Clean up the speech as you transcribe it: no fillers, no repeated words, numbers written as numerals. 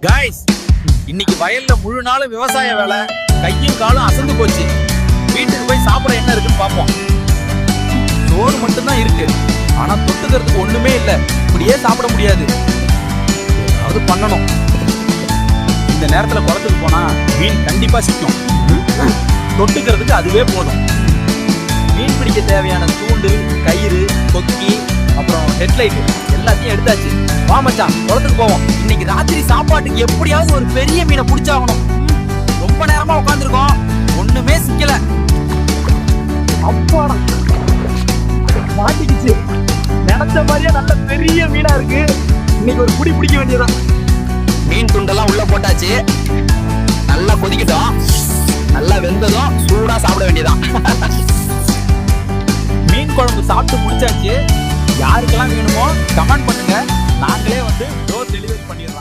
Guys, இன்னைக்கு வயல்ல முழு நாளும் விவசாய வேலை, கையும் காலும் அசந்து போச்சு. வீட்டுக்கு போய் சாப்பிட என்ன இருக்குன்னு பாப்போம். சோறு மட்டும்தான் இருக்கு, ஆனா தொட்டுக்கிறதுக்கு ஒண்ணுமே இல்ல. இப்படியே சாப்பிட முடியாது, ஏதாவது பண்ணணும். இந்த நேரத்துல குளத்துக்கு போனா மீன் கண்டிப்பா சிக்கும். தொட்டுக்கிறதுக்கு அதுவே போதும். மீன் பிடிக்க தேவையான தூண்டு, கயிறு, கொக்கி, அப்புறம் ஹெட்லைட் எல்லாத்தையும் எடுத்தாச்சு. வா மச்சான், குளத்துக்கு போவோம். இன்னைக்கு ராத்திரி சாப்பாட்டுக்கு எப்படியாவது ஒரு பெரிய மீனை பிடிச்சாகணும். ரொம்ப நேரமா உட்காந்துருக்கோம், ஒண்ணுமே சிக்கல. அப்பாடா, மாட்டிக்கிச்சு. நினைச்ச மாதிரியே நல்ல பெரிய மீனா இருக்கு. இன்னைக்கு ஒரு புடி பிடிக்க வேண்டியதான். மீன் துண்டெல்லாம் உள்ள போட்டாச்சு. நல்லா கொதிக்கிட்டோம். நல்லா வெந்ததும் சூடா சாப்பிட வேண்டியதான். மீன் குழம்பு சாப்பிட்டு முடிச்சாச்சு. யாருக்கெல்லாம் வேணுமோ கமெண்ட் பண்ணுங்க, நாங்களே வந்து டோர் டெலிவரி பண்ணிடுறோம்.